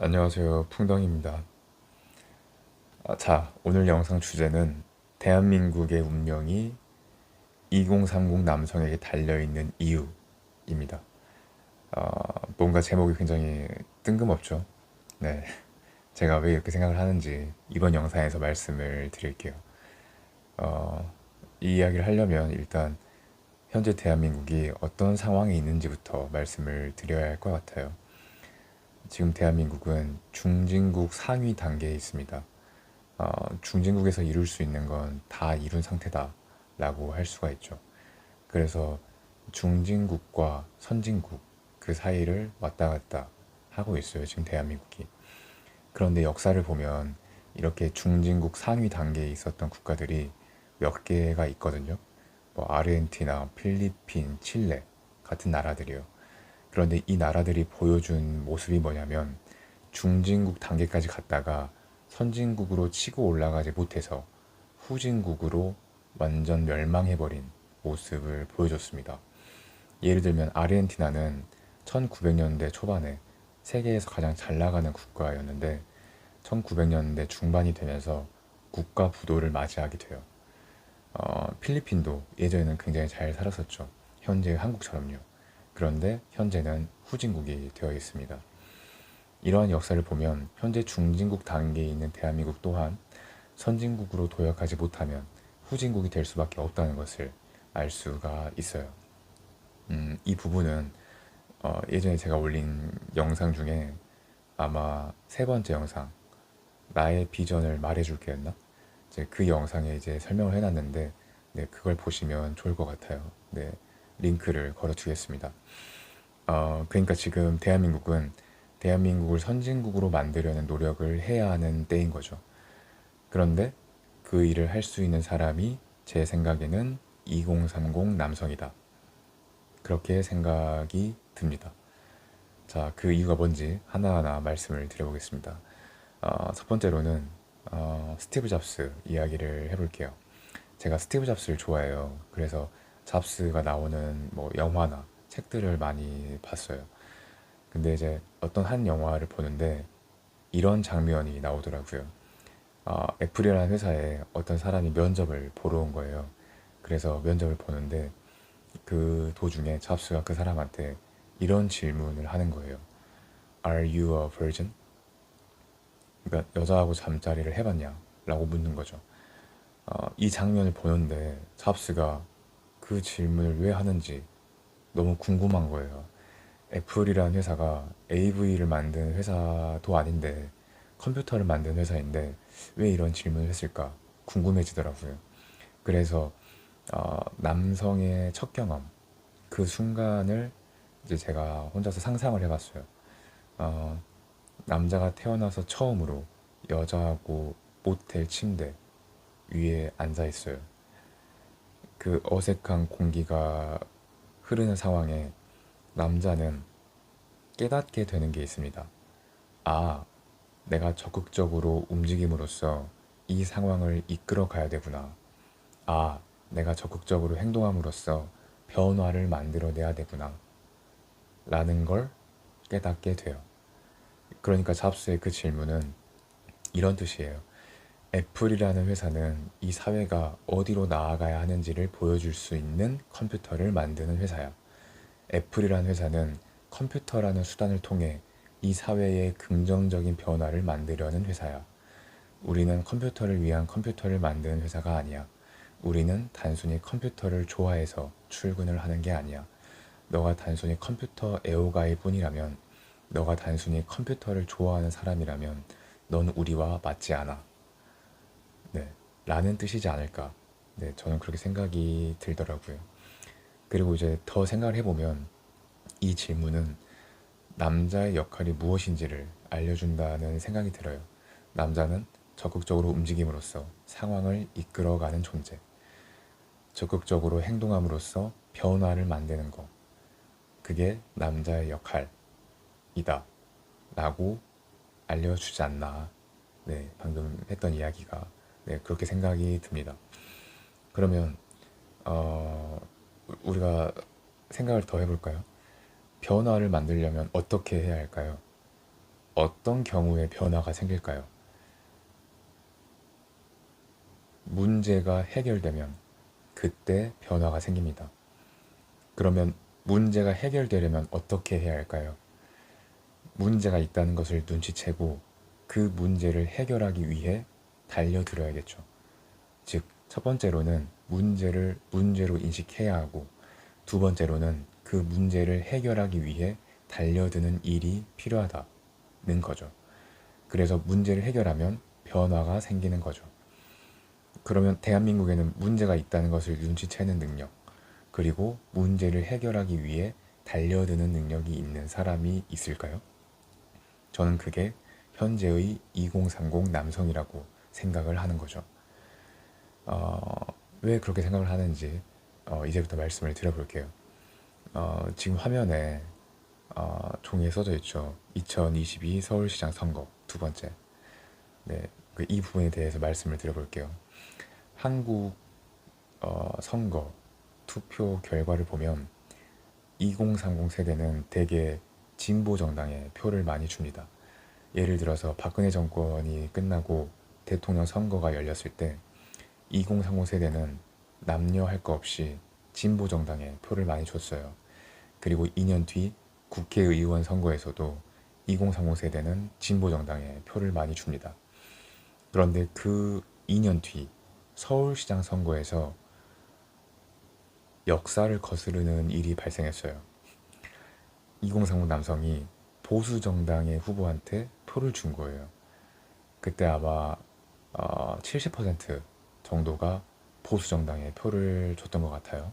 안녕하세요. 풍덩입니다. 자, 오늘 영상 주제는 대한민국의 운명이 2030 남성에게 달려있는 이유입니다. 뭔가 제목이 굉장히 뜬금없죠? 네. 제가 왜 이렇게 생각을 하는지 이번 영상에서 말씀을 드릴게요. 이 이야기를 하려면 일단 현재 대한민국이 어떤 상황에 있는지부터 말씀을 드려야 할 것 같아요. 지금 대한민국은 중진국 상위 단계에 있습니다. 중진국에서 이룰 수 있는 건 다 이룬 상태다라고 할 수가 있죠. 그래서 중진국과 선진국 그 사이를 왔다 갔다 하고 있어요. 지금 대한민국이. 그런데 역사를 보면 이렇게 중진국 상위 단계에 있었던 국가들이 몇 개가 있거든요. 뭐 아르헨티나, 필리핀, 칠레 같은 나라들이요. 그런데 이 나라들이 보여준 모습이 뭐냐면 중진국 단계까지 갔다가 선진국으로 치고 올라가지 못해서 후진국으로 완전 멸망해버린 모습을 보여줬습니다. 예를 들면 아르헨티나는 1900년대 초반에 세계에서 가장 잘 나가는 국가였는데 1900년대 중반이 되면서 국가 부도를 맞이하게 돼요. 필리핀도 예전에는 굉장히 잘 살았었죠. 현재 한국처럼요. 그런데 현재는 후진국이 되어 있습니다. 이러한 역사를 보면 현재 중진국 단계에 있는 대한민국 또한 선진국으로 도약하지 못하면 후진국이 될 수밖에 없다는 것을 알 수가 있어요. 이 부분은 예전에 제가 올린 영상 중에 아마 세 번째 영상 나의 비전을 말해줄게였나? 이제 그 영상에 이제 설명을 해놨는데 네, 그걸 보시면 좋을 것 같아요. 네, 링크를 걸어두겠습니다. 그러니까 지금 대한민국을 선진국으로 만들려는 노력을 해야 하는 때인 거죠. 그런데 그 일을 할 수 있는 사람이 제 생각에는 2030 남성이다. 그렇게 생각이 듭니다. 자, 그 이유가 뭔지 하나하나 말씀을 드려보겠습니다. 첫 번째로는 스티브 잡스 이야기를 해볼게요. 제가 스티브 잡스를 좋아해요. 그래서 잡스가 나오는 뭐 영화나 책들을 많이 봤어요. 근데 이제 어떤 한 영화를 보는데 이런 장면이 나오더라고요. 애플이라는 회사에 어떤 사람이 면접을 보러 온 거예요. 그래서 면접을 보는데 그 도중에 잡스가 그 사람한테 이런 질문을 하는 거예요. Are you a virgin? 그러니까 여자하고 잠자리를 해봤냐? 라고 묻는 거죠. 이 장면을 보는데 잡스가 그 질문을 왜 하는지 너무 궁금한 거예요. 애플이라는 회사가 AV를 만든 회사도 아닌데 컴퓨터를 만든 회사인데 왜 이런 질문을 했을까 궁금해지더라고요. 그래서 남성의 첫 경험 그 순간을 이제 제가 혼자서 상상을 해봤어요. 어, 남자가 태어나서 처음으로 여자하고 모텔 침대 위에 앉아 있어요. 그 어색한 공기가 흐르는 상황에 남자는 깨닫게 되는 게 있습니다. 아, 내가 적극적으로 움직임으로써 이 상황을 이끌어 가야 되구나. 아, 내가 적극적으로 행동함으로써 변화를 만들어내야 되구나. 라는 걸 깨닫게 돼요. 그러니까 잡스의 그 질문은 이런 뜻이에요. 애플이라는 회사는 이 사회가 어디로 나아가야 하는지를 보여줄 수 있는 컴퓨터를 만드는 회사야. 애플이라는 회사는 컴퓨터라는 수단을 통해 이 사회에 긍정적인 변화를 만들려는 회사야. 우리는 컴퓨터를 위한 컴퓨터를 만드는 회사가 아니야. 우리는 단순히 컴퓨터를 좋아해서 출근을 하는 게 아니야. 너가 단순히 컴퓨터 애호가일 뿐이라면, 너가 단순히 컴퓨터를 좋아하는 사람이라면, 넌 우리와 맞지 않아. 네. 라는 뜻이지 않을까. 네, 저는 그렇게 생각이 들더라고요. 그리고 이제 더 생각을 해보면 이 질문은 남자의 역할이 무엇인지를 알려준다는 생각이 들어요. 남자는 적극적으로 움직임으로써 상황을 이끌어가는 존재. 적극적으로 행동함으로써 변화를 만드는 것. 그게 남자의 역할이다. 라고 알려주지 않나. 네, 방금 했던 이야기가. 네, 그렇게 생각이 듭니다. 그러면, 우리가 생각을 더 해볼까요? 변화를 만들려면 어떻게 해야 할까요? 어떤 경우에 변화가 생길까요? 문제가 해결되면 그때 변화가 생깁니다. 그러면 문제가 해결되려면 어떻게 해야 할까요? 문제가 있다는 것을 눈치채고 그 문제를 해결하기 위해 달려들어야겠죠. 즉, 첫 번째로는 문제를 문제로 인식해야 하고, 두 번째로는 그 문제를 해결하기 위해 달려드는 일이 필요하다는 거죠. 그래서 문제를 해결하면 변화가 생기는 거죠. 그러면 대한민국에는 문제가 있다는 것을 눈치채는 능력, 그리고 문제를 해결하기 위해 달려드는 능력이 있는 사람이 있을까요? 저는 그게 현재의 2030 남성이라고 생각을 하는 거죠. 왜 그렇게 생각을 하는지 이제부터 말씀을 드려볼게요. 지금 화면에 종이에 써져 있죠. 2022 서울시장 선거 두 번째. 네, 이 부분에 대해서 말씀을 드려볼게요. 한국 선거 투표 결과를 보면 2030 세대는 대개 진보 정당에 표를 많이 줍니다. 예를 들어서 박근혜 정권이 끝나고 대통령 선거가 열렸을 때 2030 세대는 남녀 할 거 없이 진보 정당에 표를 많이 줬어요. 그리고 2년 뒤 국회의원 선거에서도 2030 세대는 진보 정당에 표를 많이 줍니다. 그런데 그 2년 뒤 서울시장 선거에서 역사를 거스르는 일이 발생했어요. 2030 남성이 보수 정당의 후보한테 표를 준 거예요. 그때 아마 70% 정도가 보수 정당에 표를 줬던 것 같아요.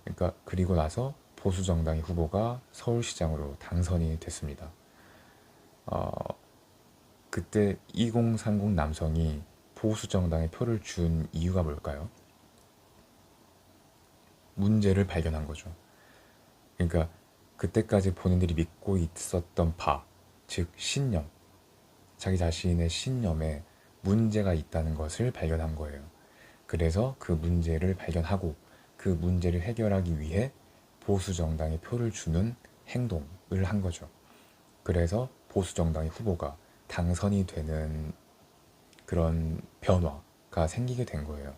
그러니까 그리고 나서 보수 정당의 후보가 서울시장으로 당선이 됐습니다. 그때 2030 남성이 보수 정당에 표를 준 이유가 뭘까요? 문제를 발견한 거죠. 그러니까 그때까지 본인들이 믿고 있었던 바, 즉 신념, 자기 자신의 신념에 문제가 있다는 것을 발견한 거예요. 그래서 그 문제를 발견하고 그 문제를 해결하기 위해 보수 정당에 표를 주는 행동을 한 거죠. 그래서 보수 정당의 후보가 당선이 되는 그런 변화가 생기게 된 거예요.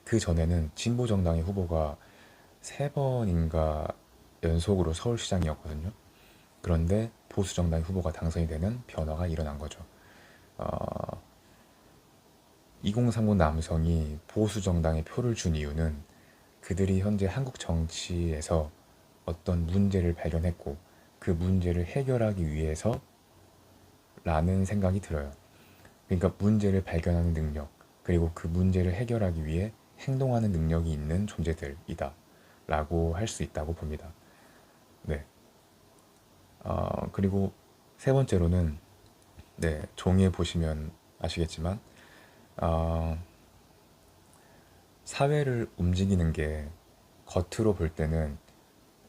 그 전에는 진보 정당의 후보가 세 번인가 연속으로 서울시장이었거든요. 그런데 보수 정당의 후보가 당선이 되는 변화가 일어난 거죠. 2030 남성이 보수 정당에 표를 준 이유는 그들이 현재 한국 정치에서 어떤 문제를 발견했고 그 문제를 해결하기 위해서 라는 생각이 들어요. 그러니까 문제를 발견하는 능력, 그리고 그 문제를 해결하기 위해 행동하는 능력이 있는 존재들이다 라고 할 수 있다고 봅니다. 네. 그리고 세 번째로는, 네, 종이에 보시면 아시겠지만 어, 사회를 움직이는 게 겉으로 볼 때는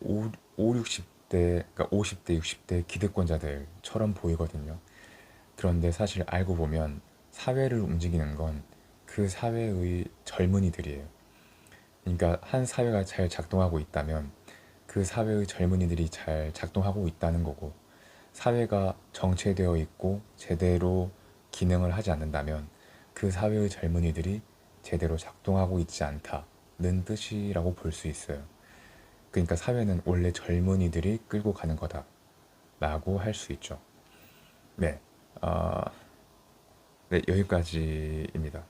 60대, 그러니까 50대, 60대 기득권자들처럼 보이거든요. 그런데 사실 알고 보면 사회를 움직이는 건 그 사회의 젊은이들이에요. 그러니까 한 사회가 잘 작동하고 있다면 그 사회의 젊은이들이 잘 작동하고 있다는 거고, 사회가 정체되어 있고 제대로 기능을 하지 않는다면 그 사회의 젊은이들이 제대로 작동하고 있지 않다는 뜻이라고 볼 수 있어요. 그러니까 사회는 원래 젊은이들이 끌고 가는 거다라고 할 수 있죠. 네, 네, 여기까지입니다.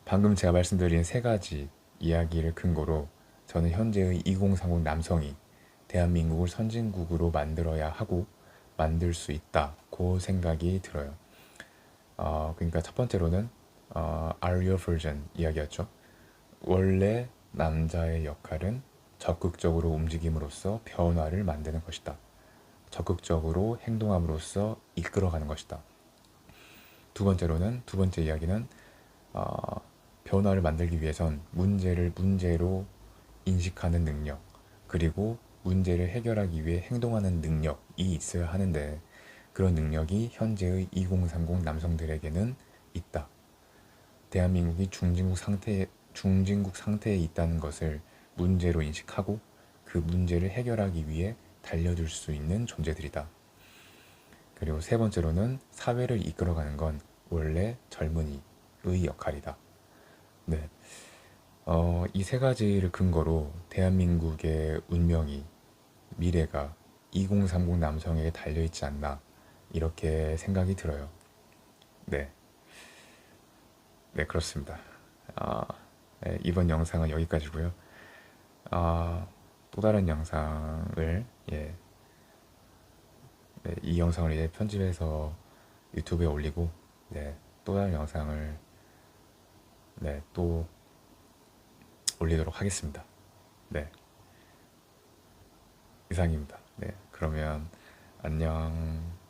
방금 제가 말씀드린 세 가지 이야기를 근거로 저는 현재의 2030 남성이 대한민국을 선진국으로 만들어야 하고 만들 수 있다고 생각이 들어요. 그러니까 첫 번째로는 Are You a Virgin 이야기였죠. 원래 남자의 역할은 적극적으로 움직임으로써 변화를 만드는 것이다. 적극적으로 행동함으로써 이끌어가는 것이다. 두 번째 이야기는 변화를 만들기 위해선 문제를 문제로 인식하는 능력, 그리고 문제를 해결하기 위해 행동하는 능력이 있어야 하는데 그런 능력이 현재의 2030 남성들에게는 있다. 대한민국이 중진국 상태에 있다는 것을 문제로 인식하고 그 문제를 해결하기 위해 달려들 수 있는 존재들이다. 그리고 세 번째로는 사회를 이끌어가는 건 원래 젊은이의 역할이다. 네. 이 세 가지를 근거로 대한민국의 운명이, 미래가 2030 남성에게 달려있지 않나, 이렇게 생각이 들어요. 네. 네, 그렇습니다. 아, 네, 이번 영상은 여기까지고요. 또 다른 영상을, 예, 네, 이 영상을 이제 편집해서 유튜브에 올리고, 네, 또 다른 영상을, 네, 또 올리도록 하겠습니다. 네, 이상입니다. 네, 그러면 안녕.